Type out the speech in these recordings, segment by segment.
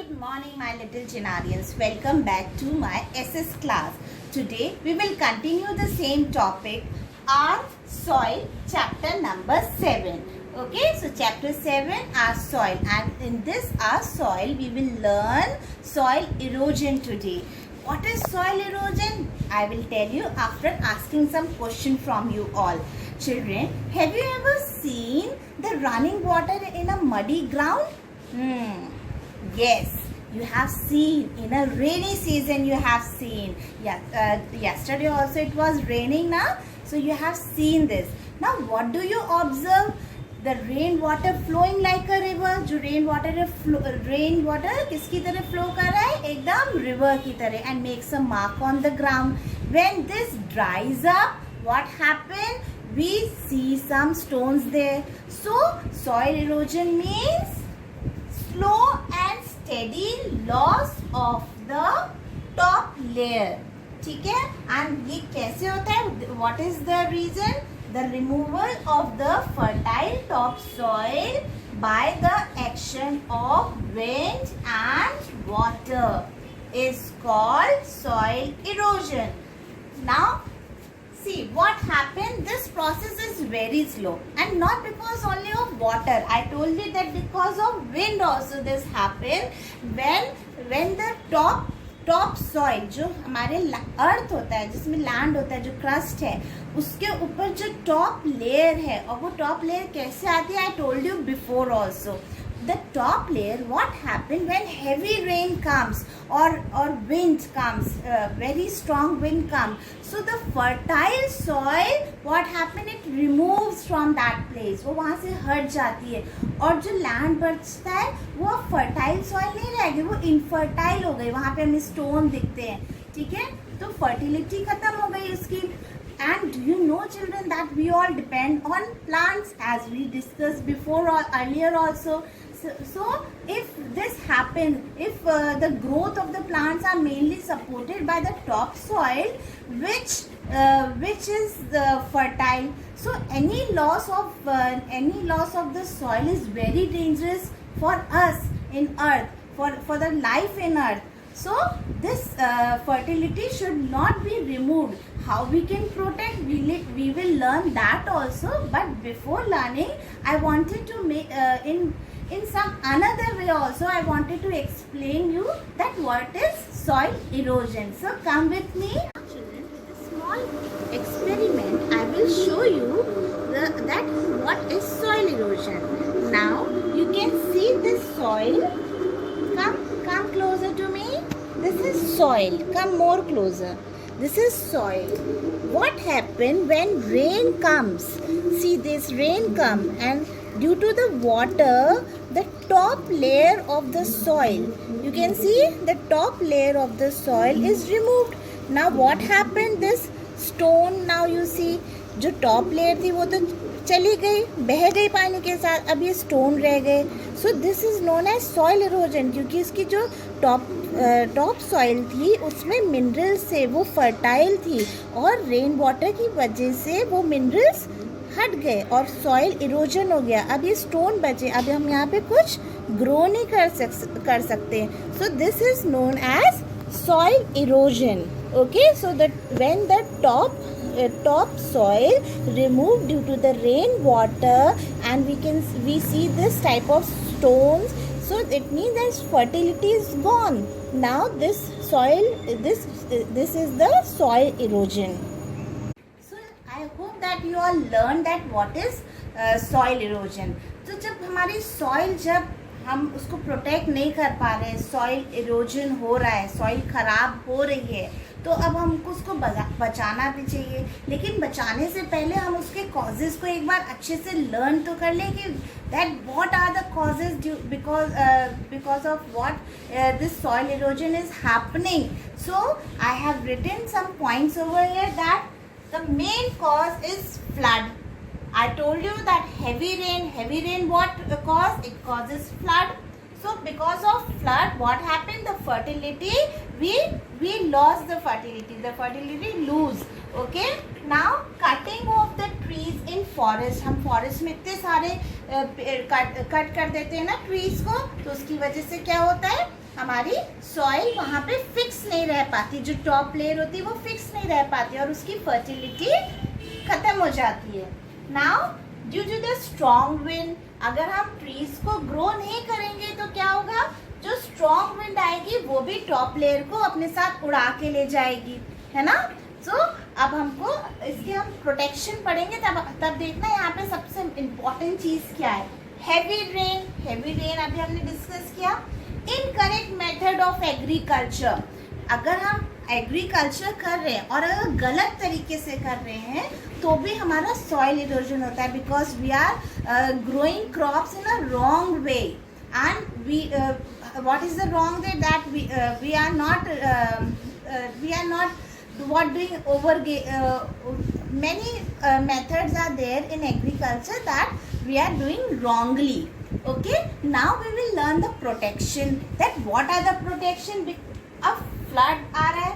Good morning, my little Chinarians. Welcome back to my SS class. Today we will continue the same topic, our soil, chapter number 7. Okay, so chapter 7, our soil, and in this our soil we will learn soil erosion today. What is soil erosion? I will tell you after asking some question from you all. Children, have you ever seen the running water in a muddy ground? Yes, you have seen. In a rainy season you have seen. Yesterday also it was raining now. So you have seen this. Now what do you observe? The rainwater flowing like a river. जो rainwater किसकी तरह flow कर रहा है? एकदम river की तरह, and makes a mark on the ground. When this dries up, what happens? We see some stones there. So soil erosion means slow and steady loss of the top layer. ठीक है? And ये कैसे होता है? What is the reason? The removal of the fertile topsoil by the action of wind and water is called soil erosion. Now, see what happened. This process is very slow, and not because only of water. I told you that because of wind also this happened. When the top soil, जो हमारे अर्थ होता है, जिसमें land होता है, जो crust है, उसके ऊपर जो टॉप लेयर है, और वो टॉप लेयर कैसे आती है? I told you before also. The top layer, what happened when heavy rain comes or wind comes, very strong wind comes. So the fertile soil, what happened? It removes from that place. वो वहाँ से हट जाती है, और जो land बचता है वो fertile soil नहीं रहेगी, वो infertile हो गई. वहाँ पे हमें स्टोन दिखते हैं. ठीक है, तो fertility खत्म हो गई उसकी. And do you know, children, that we all depend on plants, as we discussed before or earlier also. So if this happens, if the growth of the plants are mainly supported by the topsoil, which is fertile, so any loss of the soil is very dangerous for us in earth, for the life in earth. So this fertility should not be removed. How we can protect? We will learn that also. But before learning, I wanted to make in some another way also. I wanted to explain you that what is soil erosion. So come with me, children. With a small experiment, I will show you that what is soil erosion. Now you can see this soil. Come closer to me. This is soil. Come more closer. This is soil. What happens when rain comes? See, this rain comes, and due to the water, the top layer of the soil, you can see the top layer of the soil is removed. Now what happened? This stone, now you see, जो top layer थी वो तो चली गई, बह गई पानी के साथ, अब ये स्टोन रह गए. So this is known as soil erosion, क्योंकि इसकी जो टॉप सॉइल थी उसमें मिनरल्स से वो फर्टाइल थी, और रेन वाटर की वजह से वो मिनरल्स हट गए और सॉइल इरोजन हो गया. अब ये स्टोन बचे, अब हम यहाँ पे कुछ ग्रो नहीं कर सकते. So this is known as soil erosion. Okay, so that when the top soil removed due to the rain water, and we see this type of stones, so it means that fertility is gone. Now this soil, this is the soil erosion. So I hope that you all learned that what is soil erosion. तो जब हमारी soil, जब हम उसको protect नहीं कर पा रहे हैं, सॉइल इरोजन हो रहा है, सॉइल खराब हो रही है, तो अब हमको उसको बचाना भी चाहिए. लेकिन बचाने से पहले हम उसके कॉजेज़ को एक बार अच्छे से लर्न तो कर लें कि that what are the causes because of what this soil erosion is happening. So I have written some points over here that the main cause is flood. I told you that heavy rain what cause? It causes flood. So because of flood, what happened? The fertility, we lost the fertility lose. Okay, now cutting of the trees in forest. हम forest में इतने सारे cut कर देते हैं ना trees को, तो उसकी वजह से क्या होता है? हमारी सॉइल वहाँ पे फिक्स नहीं रह पाती, जो टॉप लेयर होती है वो फिक्स नहीं रह पाती और उसकी फर्टिलिटी खत्म हो जाती है। Now due to the strong wind, अगर हम ट्रीज को ग्रो नहीं करेंगे तो क्या होगा, जो स्ट्रॉन्ग विंड आएगी वो भी टॉप लेयर को अपने साथ उड़ा के ले जाएगी, है ना। सो अब हमको इसके हम प्रोटेक्शन पढ़ेंगे, तब देखना यहाँ पे सबसे इम्पोर्टेंट चीज़ क्या है। हैवी रेन, हैवी रेन अभी हमने डिस्कस किया। इनकरेक्ट मेथड ऑफ एग्रीकल्चर, अगर हम एग्रीकल्चर कर रहे हैं और अगर गलत तरीके से कर रहे हैं तो भी हमारा सॉइल इरोजन होता है, because we are growing crops in a wrong way and we what is the wrong way, that we are not what doing over many methods are there in agriculture that we are doing wrongly. Okay, now we will learn the protection, that what are the protection. अब flood आ रहा है,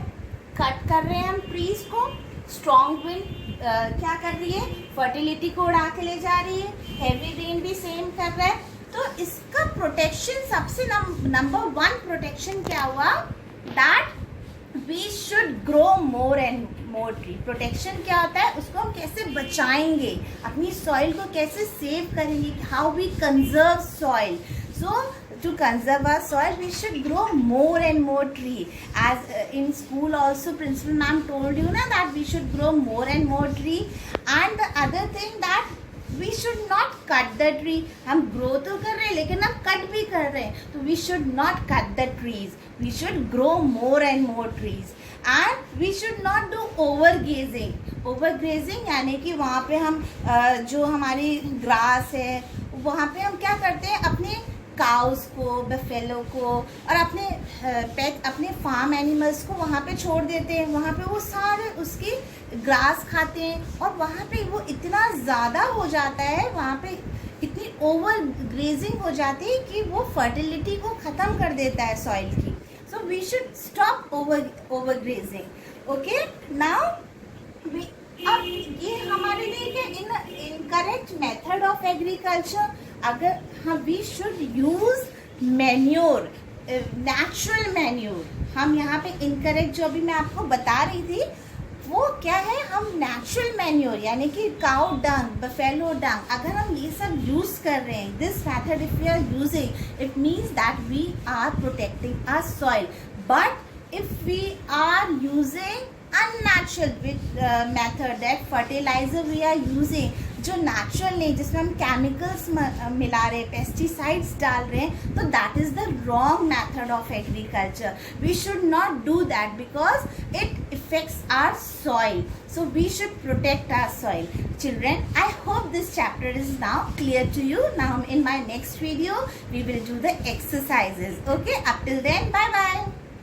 cut कर रहे हैं हम trees को, strong wind क्या कर रही है, फर्टिलिटी को उड़ा के ले जा रही है, हैवी रेन भी सेम कर रहा है। तो इसका प्रोटेक्शन सबसे नंबर वन प्रोटेक्शन क्या हुआ, that we should grow more and more tree. Protection क्या होता है, उसको हम कैसे बचाएंगे, अपनी सॉइल को कैसे सेव करेंगे, how we conserve soil. So to conserve our soil we should grow more and more tree, as in school also principal ma'am told you na that we should grow more and more tree, and the other thing that we should not cut the tree। हम grow तो कर रहे हैं लेकिन हम cut भी कर रहे हैं, तो we should not cut the trees, we should grow more and more trees, and we should not do overgrazing। overgrazing यानी कि वहाँ पे हम जो हमारी ग्रास है वहाँ पे हम क्या करते हैं, अपने काउस को, बफेलो को और अपने पेट, अपने फार्म एनिमल्स को वहाँ पे छोड़ देते हैं, वहाँ पे वो सारे उसकी ग्रास खाते हैं और वहाँ पे वो इतना ज़्यादा हो जाता है, वहाँ पे इतनी ओवर ग्रेजिंग हो जाती है कि वो फर्टिलिटी को ख़त्म कर देता है सॉइल की। So we should stop over grazing. Okay, now अब ये हमारे लिए क्या इनकरेक्ट मेथड ऑफ एग्रीकल्चर, अगर हम we should use manure, natural manure. हम यहाँ पे इनकरेक्ट जो अभी मैं आपको बता रही थी वो क्या है, हम नेचुरल मैन्योर यानी कि काउ डंग, बफेलो डंग, अगर हम ये सब यूज कर रहे हैं, this method if we are using, it means that we are protecting our soil. But if we are using unnatural method, that fertilizer we are using जो नेचुरल नहीं, जिसमें हम केमिकल्स मिला रहे हैं, पेस्टिसाइड्स डाल रहे हैं, तो that is the wrong method of agriculture. We should not do that because it affects our soil, so we should protect our soil. Children, I hope this chapter is now clear to you. Now in my next video we will do the exercises. Okay, up till then, bye bye.